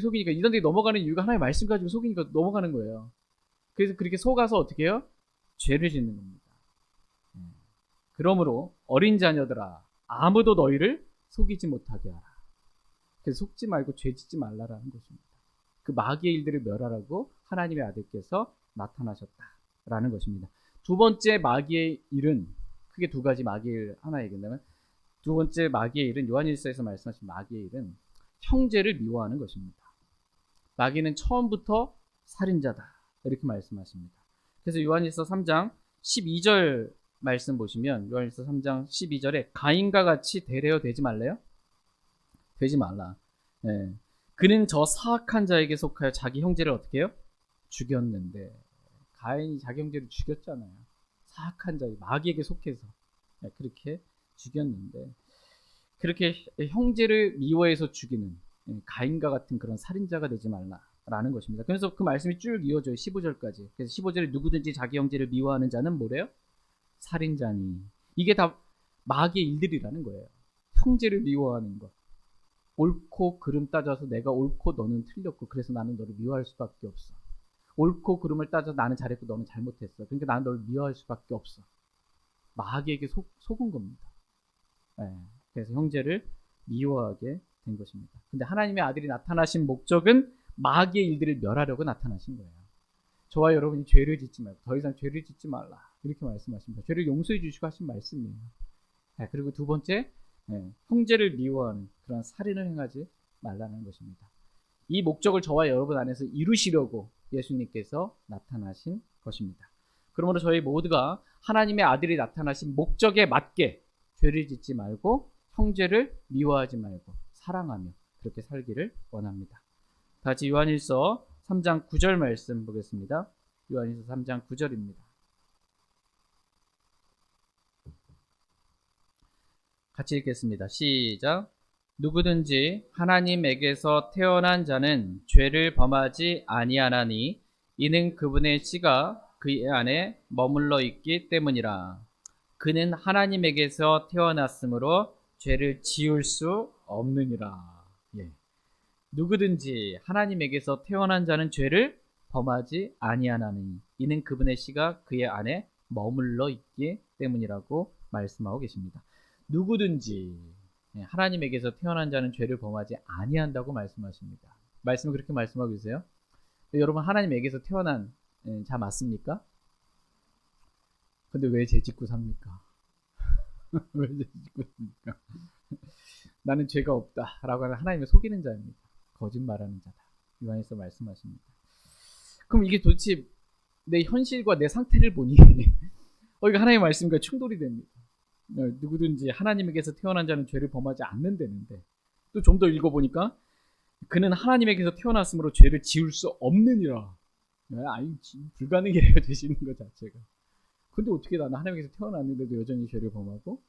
속이니까 이단들이 넘어가는 이유가 하나님 말씀 가지고 속이니까 넘어가는 거예요. 그래서 그렇게 속아서 어떻게 해요? 죄를 짓는 겁니다. 그러므로 어린 자녀들아 아무도 너희를 속이지 못하게 하라. 그래서 속지 말고 죄 짓지 말라라는 것입니다. 그 마귀의 일들을 멸하라고 하나님의 아들께서 나타나셨다라는 것입니다. 두 번째 마귀의 일은 크게 두 가지 마귀의 일 하나 얘기한다면 두 번째 마귀의 일은 요한일서에서 말씀하신 마귀의 일은 형제를 미워하는 것입니다. 마귀는 처음부터 살인자다 이렇게 말씀하십니다. 그래서 요한일서 3장 12절 말씀 보시면 요한일서 3장 12절에 가인과 같이 대레어 되지 말래요? 되지 말라. 그는 저 사악한 자에게 속하여 자기 형제를 어떻게 해요? 죽였는데 가인이 자기 형제를 죽였잖아요. 사악한 자, 마귀에게 속해서 그렇게 죽였는데 그렇게 형제를 미워해서 죽이는 가인과 같은 그런 살인자가 되지 말라 라는 것입니다. 그래서 그 말씀이 쭉 이어져요. 15절까지. 그래서 15절에 누구든지 자기 형제를 미워하는 자는 뭐래요? 살인자니. 이게 다 마귀의 일들이라는 거예요. 형제를 미워하는 것. 옳고 그름 따져서 내가 옳고 너는 틀렸고 그래서 나는 너를 미워할 수밖에 없어. 옳고 그름을 따져서 나는 잘했고 너는 잘못했어. 그러니까 나는 너를 미워할 수밖에 없어. 마귀에게 속은 겁니다. 네. 그래서 형제를 미워하게 된 것입니다. 근데 하나님의 아들이 나타나신 목적은 마귀의 일들을 멸하려고 나타나신 거예요. 저와 여러분이 죄를 짓지 말고 더 이상 죄를 짓지 말라 이렇게 말씀하십니다. 죄를 용서해 주시고 하신 말씀이에요. 네. 그리고 두 번째, 형제를 미워하는 그런 살인을 행하지 말라는 것입니다. 이 목적을 저와 여러분 안에서 이루시려고 예수님께서 나타나신 것입니다. 그러므로 저희 모두가 하나님의 아들이 나타나신 목적에 맞게 죄를 짓지 말고 형제를 미워하지 말고 사랑하며 그렇게 살기를 원합니다. 다시 요한일서 3장 9절 말씀 보겠습니다. 요한일서 3장 9절입니다. 같이 읽겠습니다. 시작. 누구든지 하나님에게서 태어난 자는 죄를 범하지 아니하나니 이는 그분의 씨가 그의 안에 머물러 있기 때문이라. 그는 하나님에게서 태어났으므로 죄를 지을 수 없느니라. 예. 누구든지 하나님에게서 태어난 자는 죄를 범하지 아니하나니 이는 그분의 씨가 그의 안에 머물러 있기 때문이라고 말씀하고 계십니다. 누구든지 하나님에게서 태어난 자는 죄를 범하지 아니한다고 말씀하십니다. 말씀을 그렇게 말씀하고 계세요. 여러분 하나님에게서 태어난 자 맞습니까? 근데 왜 죄 짓고 삽니까? 왜 죄 짓고 삽니까? 나는 죄가 없다 라고 하는 하나님을 속이는 자입니다. 거짓말하는 자다. 요한에서 말씀하십니다. 그럼 이게 도대체 내 현실과 내 상태를 보니 이거 하나님의 말씀과 충돌이 됩니다. 누구든지 하나님에게서 태어난 자는 죄를 범하지 않는다는데 또 좀 더 읽어보니까 그는 하나님에게서 태어났으므로 죄를 지을 수 없느니라. 아니 불가능이래요. 되시는 것 자체가. 근데 어떻게 나는 하나님에게서 태어났는데도 여전히 죄를 범하고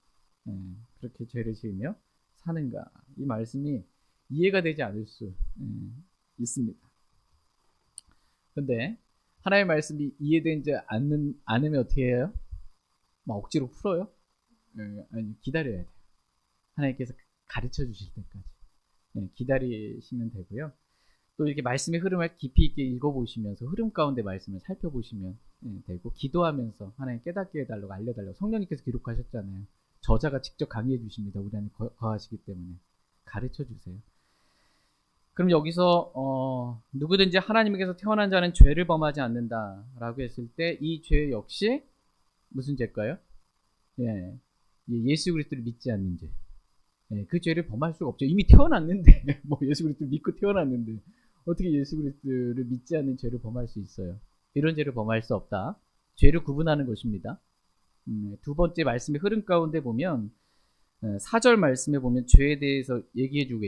그렇게 죄를 지으며 사는가. 이 말씀이 이해가 되지 않을 수 있습니다. 근데 하나님의 말씀이 이해되지 않으면 어떻게 해요? 막 억지로 풀어요? 아니 기다려야 돼요. 하나님께서 가르쳐 주실 때까지 기다리시면 되고요. 또 이렇게 말씀의 흐름을 깊이 있게 읽어보시면서 흐름 가운데 말씀을 살펴보시면 되고 기도하면서 하나님 깨닫게 해달라고 알려달라고 성령님께서 기록하셨잖아요. 저자가 직접 강의해 주십니다. 우리 안에 거하시기 때문에 가르쳐 주세요. 그럼 여기서 누구든지 하나님에게서 태어난 자는 죄를 범하지 않는다라고 했을 때 이 죄 역시 무슨 죄일까요? 예수 그리스도를 믿지 않는 죄. 그 죄를 범할 수가 없죠. 이미 태어났는데 뭐 예수 그리스도를 믿고 태어났는데 어떻게 예수 그리스도를 믿지 않는 죄를 범할 수 있어요? 이런 죄를 범할 수 없다. 죄를 구분하는 것입니다. 두 번째 말씀의 흐름 가운데 보면 4절 말씀에 보면 죄에 대해서 얘기해주고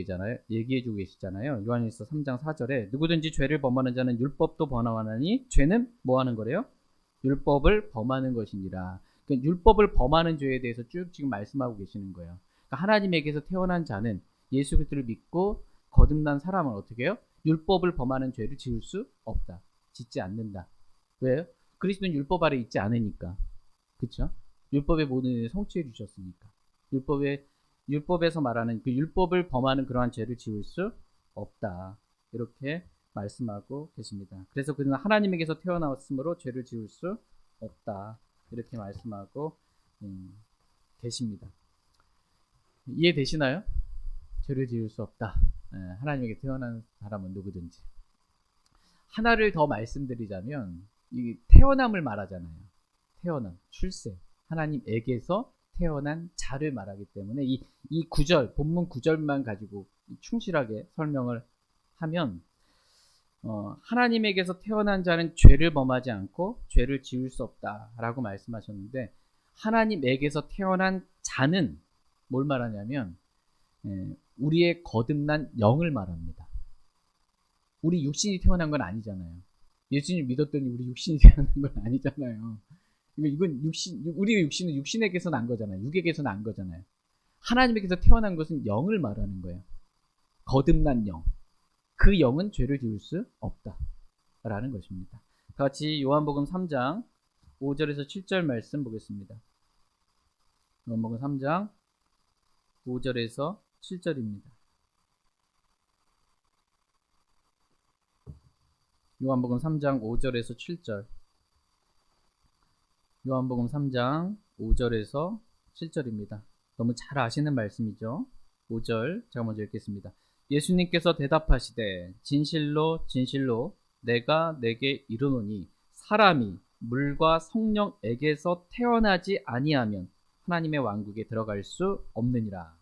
계시잖아요. 요한일서 3장 4절에 누구든지 죄를 범하는 자는 율법도 범하나니 죄는 뭐 하는 거래요? 율법을 범하는 것이니라. 그러니까 율법을 범하는 죄에 대해서 쭉 지금 말씀하고 계시는 거예요. 그러니까 하나님에게서 태어난 자는 예수 그리스도를 믿고 거듭난 사람은 어떻게 해요? 율법을 범하는 죄를 지을 수 없다. 짓지 않는다. 왜요? 그리스도는 율법 아래 있지 않으니까. 그렇죠? 율법의 모든 일을 성취해 주셨으니까. 율법에서 말하는 그 율법을 범하는 그러한 죄를 지을 수 없다. 이렇게 말씀하고 계십니다. 그래서 그는 하나님에게서 태어났으므로 죄를 지을 수 없다. 이렇게 말씀하고 계십니다. 이해되시나요? 죄를 지을 수 없다. 하나님에게 태어난 사람은 누구든지. 하나를 더 말씀드리자면 이 태어남을 말하잖아요. 태어남, 출세. 하나님에게서 태어난 자를 말하기 때문에 이 구절, 본문 구절만 가지고 충실하게 설명을 하면 하나님에게서 태어난 자는 죄를 범하지 않고 죄를 지을 수 없다라고 말씀하셨는데 하나님에게서 태어난 자는 뭘 말하냐면 우리의 거듭난 영을 말합니다. 우리 육신이 태어난 건 아니잖아요. 예수님 믿었더니 우리 육신이 태어난 건 아니잖아요. 이건 우리의 육신은 육신에게서 난 거잖아요. 육에게서 난 거잖아요. 하나님에게서 태어난 것은 영을 말하는 거예요. 거듭난 영. 그 영은 죄를 지을 수 없다라는 것입니다. 다 같이 요한복음 3장 5절에서 7절 말씀 보겠습니다. 요한복음 3장 5절에서 7절입니다. 요한복음 3장 5절에서 7절. 요한복음 3장 5절에서 7절입니다. 너무 잘 아시는 말씀이죠. 5절 제가 먼저 읽겠습니다. 예수님께서 대답하시되 진실로 진실로 내가 내게 이르노니 사람이 물과 성령에게서 태어나지 아니하면 하나님의 왕국에 들어갈 수 없느니라.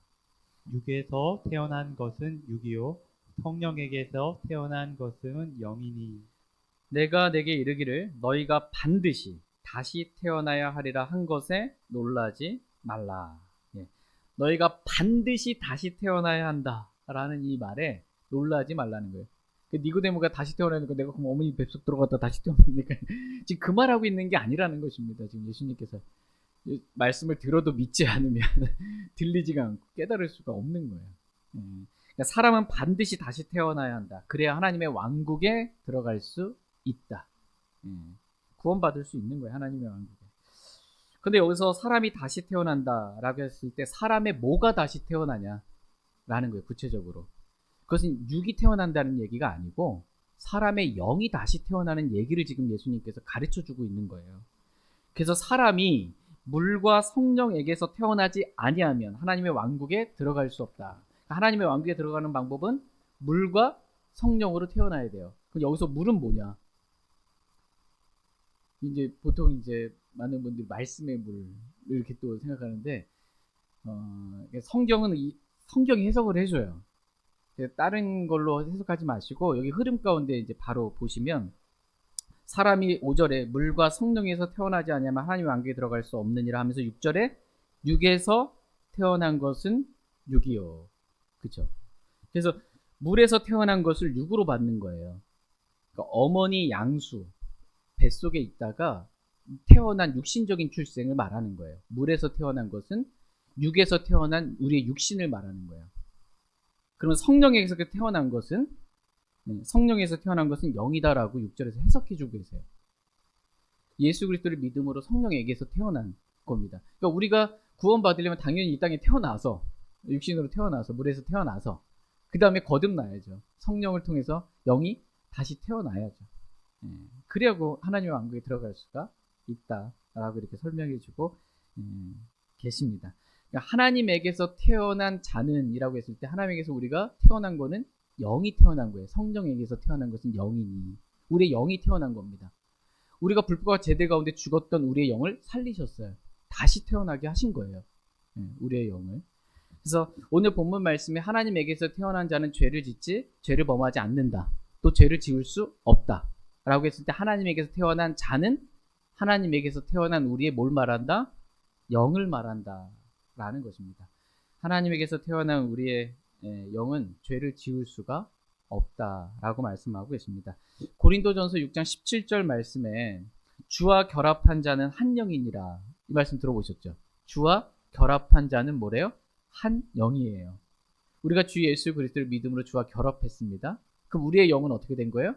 육에서 태어난 것은 육이요 성령에게서 태어난 것은 영이니. 내가 내게 이르기를 너희가 반드시 다시 태어나야 하리라 한 것에 놀라지 말라. 예. 너희가 반드시 다시 태어나야 한다라는 이 말에 놀라지 말라는 거예요. 니고데모가 다시 태어나니까 내가 그럼 어머니 뱃속 들어갔다 다시 태어나니까 지금 그 말하고 있는 게 아니라는 것입니다. 지금 예수님께서 말씀을 들어도 믿지 않으면 들리지가 않고 깨달을 수가 없는 거예요. 그러니까 사람은 반드시 다시 태어나야 한다. 그래야 하나님의 왕국에 들어갈 수 있다. 구원받을 수 있는 거예요. 하나님의 왕국에. 근데 여기서 사람이 다시 태어난다라고 했을 때 사람의 뭐가 다시 태어나냐라는 거예요. 구체적으로. 그것은 육이 태어난다는 얘기가 아니고 사람의 영이 다시 태어나는 얘기를 지금 예수님께서 가르쳐주고 있는 거예요. 그래서 사람이 물과 성령에게서 태어나지 아니하면 하나님의 왕국에 들어갈 수 없다. 하나님의 왕국에 들어가는 방법은 물과 성령으로 태어나야 돼요. 그럼 여기서 물은 뭐냐? 이제 보통 이제 많은 분들이 말씀의 물 이렇게 또 생각하는데 성경이 해석을 해줘요. 다른 걸로 해석하지 마시고 여기 흐름 가운데 이제 바로 보시면 사람이 5절에 물과 성령에서 태어나지 않으면 하나님의 왕국에 들어갈 수 없느니라 하면서 6절에 육에서 태어난 것은 육이요. 그렇죠? 그래서 물에서 태어난 것을 육으로 받는 거예요. 그러니까 어머니 양수 뱃속에 있다가 태어난 육신적인 출생을 말하는 거예요. 물에서 태어난 것은 육에서 태어난 우리의 육신을 말하는 거예요. 그러면 성령에게서 태어난 것은 영이다라고 6절에서 해석해주고 계세요. 예수 그리스도를 믿음으로 성령에게서 태어난 겁니다. 그러니까 우리가 구원받으려면 당연히 이 땅에 태어나서 육신으로 태어나서 물에서 태어나서 그 다음에 거듭나야죠. 성령을 통해서 영이 다시 태어나야죠. 그래야고 하나님의 왕국에 들어갈 수가 있다라고 이렇게 설명해주고 계십니다. 그러니까 하나님에게서 태어난 자는 이라고 했을 때 하나님에게서 우리가 태어난 거는 영이 태어난 거예요. 성령에게서 태어난 것은 영이니 우리의 영이 태어난 겁니다. 우리가 불법과 제대 가운데 죽었던 우리의 영을 살리셨어요. 다시 태어나게 하신 거예요. 우리의 영을. 그래서 오늘 본문 말씀에 하나님에게서 태어난 자는 죄를 범하지 않는다. 또 죄를 지을 수 없다. 라고 했을 때 하나님에게서 태어난 자는 하나님에게서 태어난 우리의 뭘 말한다? 영을 말한다. 라는 것입니다. 하나님에게서 태어난 우리의 영은 죄를 지을 수가 없다라고 말씀하고 계십니다. 고린도전서 6장 17절 말씀에 주와 결합한 자는 한 영이니라. 이 말씀 들어보셨죠? 주와 결합한 자는 뭐래요? 한 영이에요. 우리가 주 예수 그리스도를 믿음으로 주와 결합했습니다. 그럼 우리의 영은 어떻게 된 거예요?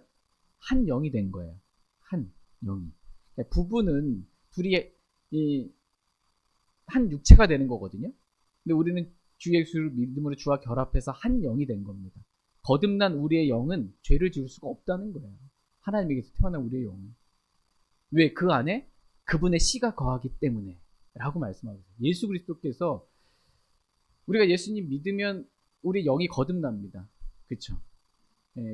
한 영이 된 거예요. 한 영이. 부부는 둘이 한 육체가 되는 거거든요. 근데 우리는 주 예수를 믿음으로 주와 결합해서 한 영이 된 겁니다. 거듭난 우리의 영은 죄를 지을 수가 없다는 거예요. 하나님에게서 태어난 우리의 영은. 왜? 그 안에 그분의 씨가 거하기 때문에 라고 말씀하고 있어요. 예수 그리스도께서 우리가 예수님 믿으면 우리 영이 거듭납니다. 그렇죠?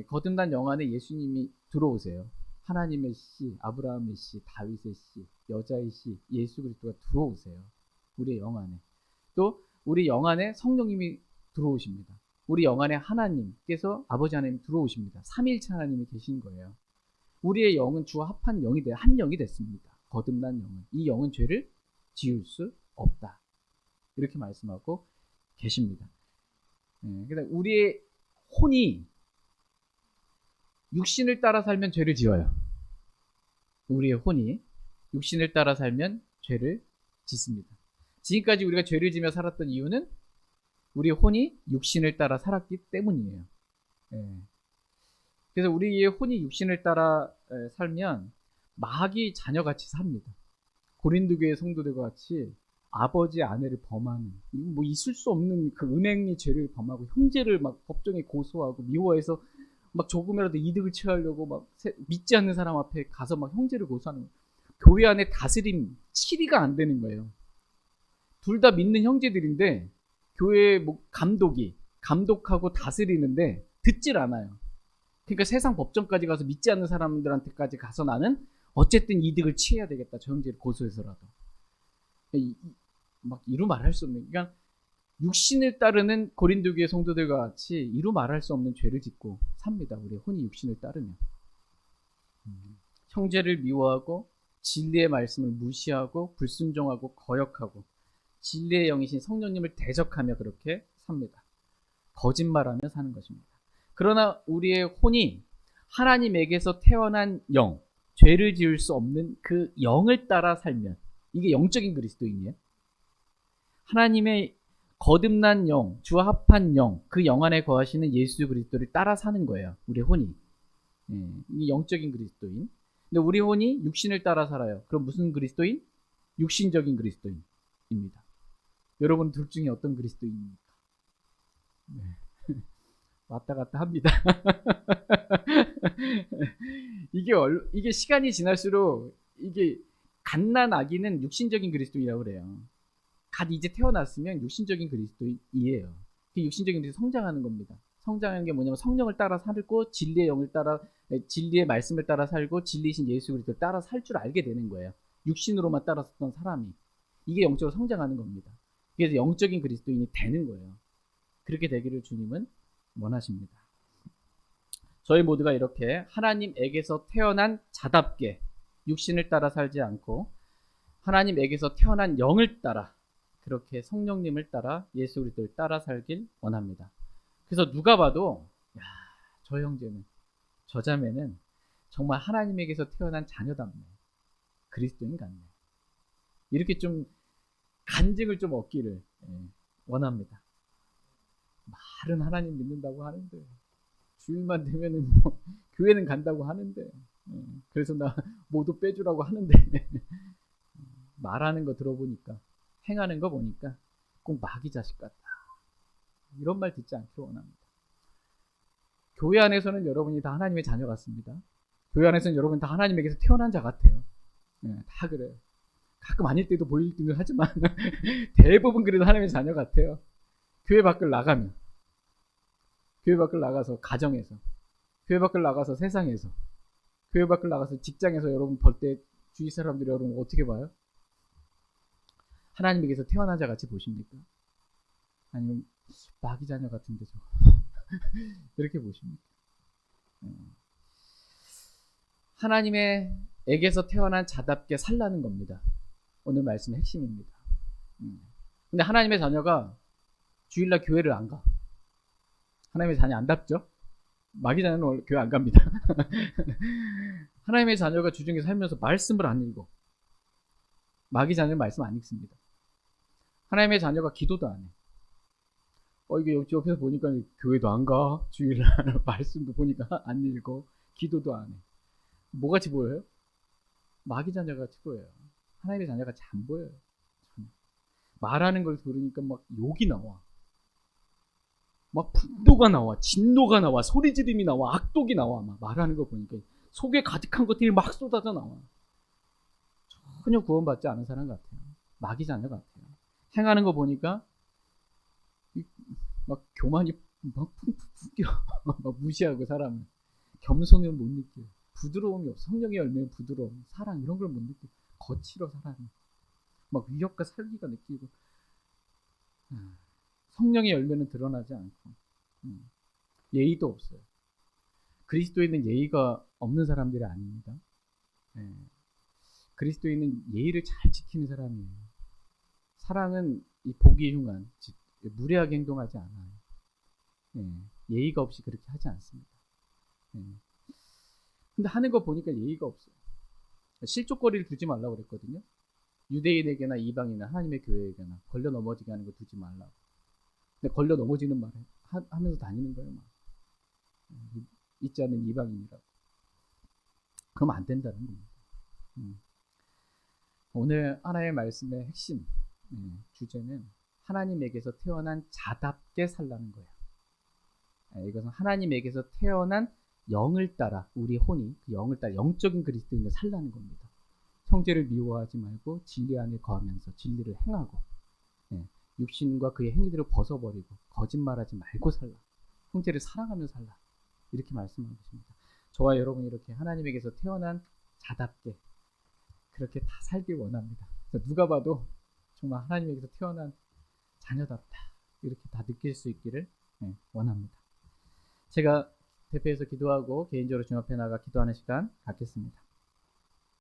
거듭난 영 안에 예수님이 들어오세요. 하나님의 씨, 아브라함의 씨, 다윗의 씨, 여자의 씨, 예수 그리스도가 들어오세요. 우리의 영 안에. 또 우리 영 안에 성령님이 들어오십니다. 우리 영 안에 하나님께서 아버지 하나님 들어오십니다. 삼위일체 하나님이 계신 거예요. 우리의 영은 주와 합한 영이 돼 한 영이 됐습니다. 거듭난 영은. 이 영은 죄를 지을 수 없다. 이렇게 말씀하고 계십니다. 그러니까 우리의 혼이 육신을 따라 살면 죄를 지어요. 우리의 혼이 육신을 따라 살면 죄를 짓습니다. 지금까지 우리가 죄를 지며 살았던 이유는 우리 혼이 육신을 따라 살았기 때문이에요. 그래서 우리의 혼이 육신을 따라 살면 마귀 자녀같이 삽니다. 고린도 교회 성도들과 같이 아버지 아내를 범하는, 뭐 있을 수 없는 그 은행의 죄를 범하고 형제를 막 법정에 고소하고 미워해서 막 조금이라도 이득을 취하려고 막 믿지 않는 사람 앞에 가서 막 형제를 고소하는 거예요. 교회 안에 다스림 7위가 안 되는 거예요. 둘 다 믿는 형제들인데 교회 뭐 감독하고 다스리는데 듣질 않아요. 그러니까 세상 법정까지 가서 믿지 않는 사람들한테까지 가서 나는 어쨌든 이득을 취해야 되겠다. 저 형제를 고소해서라도. 막 이루 말할 수 없는, 그러니까 육신을 따르는 고린도 교회 성도들과 같이 이루 말할 수 없는 죄를 짓고 삽니다. 우리 혼이 육신을 따르면. 형제를 미워하고 진리의 말씀을 무시하고 불순종하고 거역하고 진리의 영이신 성령님을 대적하며 그렇게 삽니다. 거짓말하며 사는 것입니다. 그러나 우리의 혼이 하나님에게서 태어난 영, 죄를 지을 수 없는 그 영을 따라 살면, 이게 영적인 그리스도인이에요. 하나님의 거듭난 영, 주와 합한 영, 그 영 안에 거하시는 예수 그리스도를 따라 사는 거예요. 우리 혼이. 이 영적인 그리스도인. 근데 우리 혼이 육신을 따라 살아요. 그럼 무슨 그리스도인? 육신적인 그리스도인입니다. 여러분 둘 중에 어떤 그리스도인입니까? 네. 왔다 갔다 합니다. 이게 시간이 지날수록 이게 갓난 아기는 육신적인 그리스도인이라고 그래요. 갓 이제 태어났으면 육신적인 그리스도인이에요. 그 육신적인 그리스도 성장하는 겁니다. 성장하는 게 뭐냐면 성령을 따라 살고 진리의 영을 따라, 진리의 말씀을 따라 살고 진리신 예수 그리스도를 따라 살 줄 알게 되는 거예요. 육신으로만 따랐던 사람이. 이게 영적으로 성장하는 겁니다. 그래서 영적인 그리스도인이 되는 거예요. 그렇게 되기를 주님은 원하십니다. 저희 모두가 이렇게 하나님에게서 태어난 자답게 육신을 따라 살지 않고 하나님에게서 태어난 영을 따라, 그렇게 성령님을 따라 예수 그리스도를 따라 살길 원합니다. 그래서 누가 봐도 야, 저 형제는, 저 자매는 정말 하나님에게서 태어난 자녀답네, 그리스도인 같네, 이렇게 좀 간증을 좀 얻기를 원합니다. 말은 하나님 믿는다고 하는데 주일만 되면은 뭐 교회는 간다고 하는데, 그래서 나 모두 빼주라고 하는데 말하는 거 들어보니까, 행하는 거 보니까 꼭 마귀 자식 같다, 이런 말 듣지 않기 원합니다. 교회 안에서는 여러분이 다 하나님의 자녀 같습니다. 교회 안에서는 여러분 다 하나님에게서 태어난 자 같아요. 다 그래요. 가끔 아닐 때도 보일 때는 하지만 대부분 그래도 하나님의 자녀 같아요. 교회 밖을 나가면, 교회 밖을 나가서 가정에서, 교회 밖을 나가서 세상에서, 교회 밖을 나가서 직장에서 여러분 볼 때 주위 사람들이 여러분 어떻게 봐요? 하나님에게서 태어난 자 같이 보십니까? 아니면 마귀 자녀 같은데 저거 이렇게 보십니까? 하나님에게서 태어난 자답게 살라는 겁니다. 오늘 말씀의 핵심입니다. 근데 하나님의 자녀가 주일날 교회를 안 가. 하나님의 자녀 안 답죠? 마귀 자녀는 원래 교회 안 갑니다. 하나님의 자녀가 주중에 살면서 말씀을 안 읽어. 마귀 자녀는 말씀 안 읽습니다. 하나님의 자녀가 기도도 안 해. 이게 옆에서 보니까 교회도 안 가. 주일날 말씀도 보니까 안 읽어. 기도도 안 해. 뭐같이 보여요? 마귀 자녀같이 보여요. 하나님의 자녀같이 안 보여요. 말하는 걸 들으니까 막 욕이 나와. 막 분노가 나와. 진노가 나와. 소리 지름이 나와. 악독이 나와. 막 말하는 거 보니까 속에 가득한 것들이 막 쏟아져 나와. 전혀 구원받지 않은 사람 같아요. 마귀 자녀 같아요. 행하는 거 보니까 막 교만이 막 푹푹 막 무시하고 사람을, 겸손을 못 느껴요. 부드러움이 없어. 성령의 열매는 부드러움, 사랑, 이런 걸 못 느껴요. 거칠어 사람이. 막 위협과 살기가 느끼고, 성령의 열매는 드러나지 않고, 예의도 없어요. 그리스도인은 예의가 없는 사람들이 아닙니다. 그리스도인은 예의를 잘 지키는 사람이에요. 사랑은 이 보기 흉한, 무례하게 행동하지 않아요. 예의가 없이 그렇게 하지 않습니다. 근데 하는 거 보니까 예의가 없어요. 실족거리를 두지 말라고 그랬거든요. 유대인에게나 이방인이나 하나님의 교회에게나 걸려 넘어지게 하는 거 두지 말라고. 근데 걸려 넘어지는 말 하면서 다니는 거예요. 막. 있지 않는 이방인이라고. 그러면 안 된다는 겁니다. 오늘 하나의 말씀의 핵심 주제는 하나님에게서 태어난 자답게 살라는 거예요. 이것은 하나님에게서 태어난 영을 따라 우리 혼이 그 영을 따라 영적인 그리스도인을 살라는 겁니다. 형제를 미워하지 말고 진리 안에 거하면서 진리를 행하고 육신과 그의 행위들을 벗어버리고 거짓말하지 말고 살라. 형제를 사랑하며 살라. 이렇게 말씀하고 있습니다. 저와 여러분이 이렇게 하나님에게서 태어난 자답게 그렇게 다 살길 원합니다. 누가 봐도 정말 하나님에게서 태어난 자녀답다. 이렇게 다 느낄 수 있기를 원합니다. 제가 대표해서 기도하고 개인적으로 주님 앞에 나가 기도하는 시간 갖겠습니다.